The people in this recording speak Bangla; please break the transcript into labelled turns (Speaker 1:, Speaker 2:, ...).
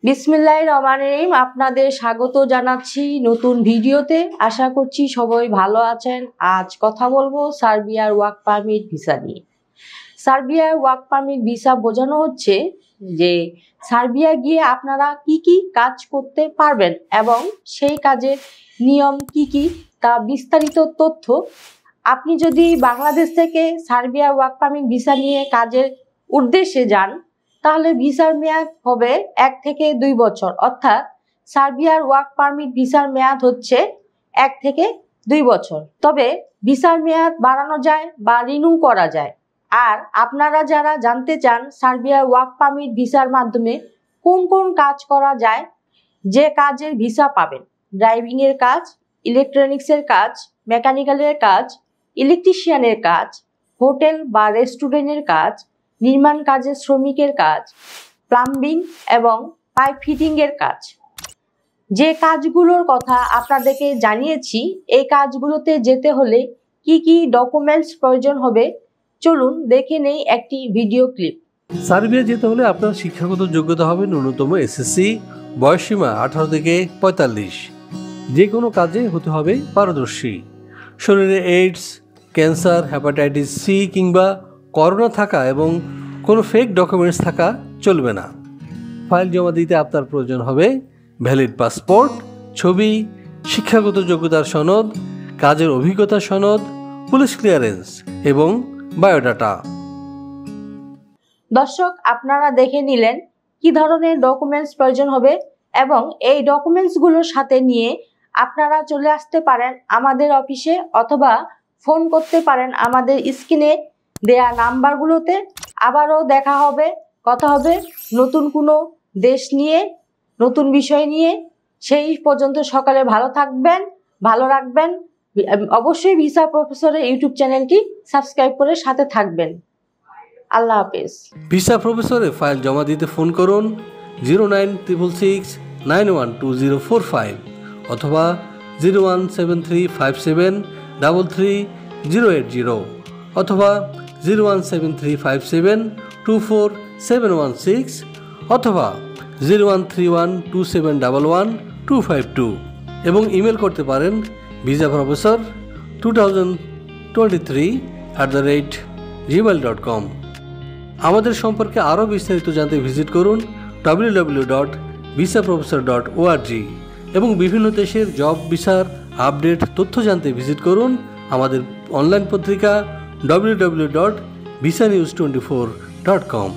Speaker 1: বিসমিল্লাহির রহমানির রহিম। আপনাদের স্বাগত জানাচ্ছি নতুন ভিডিওতে। আশা করছি সবাই ভালো আছেন। আজ কথা বলবো সার্বিয়ার ওয়ার্ক পারমিট ভিসা নিয়ে। সার্বিয়ার ওয়ার্ক পারমিট ভিসা বোঝানো হচ্ছে যে সার্বিয়া গিয়ে আপনারা কি কি কাজ করতে পারবেন এবং সেই কাজের নিয়ম কি কি তা বিস্তারিত তথ্য। আপনি যদি বাংলাদেশ থেকে সার্বিয়ার ওয়ার্ক পারমিট ভিসা নিয়ে কাজের উদ্দেশ্যে যান তাহলে ভিসার মেয়াদ হবে 1 থেকে 2 বছর, অর্থাৎ সার্বিয়ার ওয়ার্ক পারমিট ভিসার মেয়াদ হচ্ছে 1 থেকে 2 বছর। তবে ভিসার মেয়াদ বাড়ানো যায় বা রিনিউ করা যায়। আর আপনারা যারা জানতে চান সার্বিয়ার ওয়ার্ক পারমিট ভিসার মাধ্যমে কোন কোন কাজ করা যায়, যে কাজের ভিসা পাবেন, ড্রাইভিংয়ের কাজ, ইলেকট্রনিক্সের কাজ, মেকানিক্যালের কাজ, ইলেকট্রিশিয়ানের কাজ, হোটেল বা রেস্টুরেন্টের কাজ, নির্মাণ কাজের শ্রমিকের কাজ, প্লাম্বিং এবং পাইপ ফিটিংয়ের কাজ, যে কাজগুলোর কথা আপনাদেরকে জানিয়েছি, এই কাজগুলোতে যেতে হলে কি কি ডকুমেন্টস প্রয়োজন হবে চলুন দেখে নেই একটি ভিডিও ক্লিপ।
Speaker 2: সার্বিয়া যেতে হলে আপনার শিক্ষাগত যোগ্যতা হবে ন্যূনতম এসএসসি, বয়সসীমা 18 থেকে 45। যে কোনো কাজে হতে হবে পারদর্শী। শরীরে এইডস, ক্যান্সার, হেপাটাইটিস সি কিংবা করোনা থাকা এবং কোনো ফেক ডকুমেন্টস থাকা চলবে না। ফাইল জমা দিতে আপনার প্রয়োজন হবে ভ্যালিড পাসপোর্ট, ছবি, শিক্ষাগত যোগ্যতার সনদ, কাজের অভিজ্ঞতা সনদ, পুলিশ ক্লিয়ারেন্স এবং বায়োডাটা।
Speaker 1: দর্শক, আপনারা দেখে নিলেন কি ধরনের ডকুমেন্টস প্রয়োজন হবে এবং এই ডকুমেন্টসগুলোর সাথে নিয়ে আপনারা চলে আসতে পারেন আমাদের অফিসে অথবা ফোন করতে পারেন আমাদের স্ক্রিনে দেয়া নাম্বারগুলোতে। আবারও দেখা হবে, কথা হবে নতুন কোনো দেশ নিয়ে, নতুন বিষয় নিয়ে। সেই পর্যন্ত সকালে ভালো থাকবেন, ভালো রাখবেন। অবশ্যই ভিসা প্রফেসরের ইউটিউব চ্যানেলটি সাবস্ক্রাইব করে সাথে থাকবেন। আল্লাহ হাফেজ।
Speaker 2: ভিসা প্রফেসরে ফাইল জমা দিতে ফোন করুন 09666 912045 অথবা 01735733080 অথবা 01735724716 অথবা 013127112252 এবং ইমেল করতে পারেন visaprofessor2023@gmail.com। আমাদের সম্পর্কে আরও বিস্তারিত জানতে ভিজিট করুন www.visaprofessor.org এবং বিভিন্ন দেশের জব ভিসার আপডেট তথ্য জানতে ভিজিট করুন আমাদের অনলাইন পত্রিকা www.visanews24.com।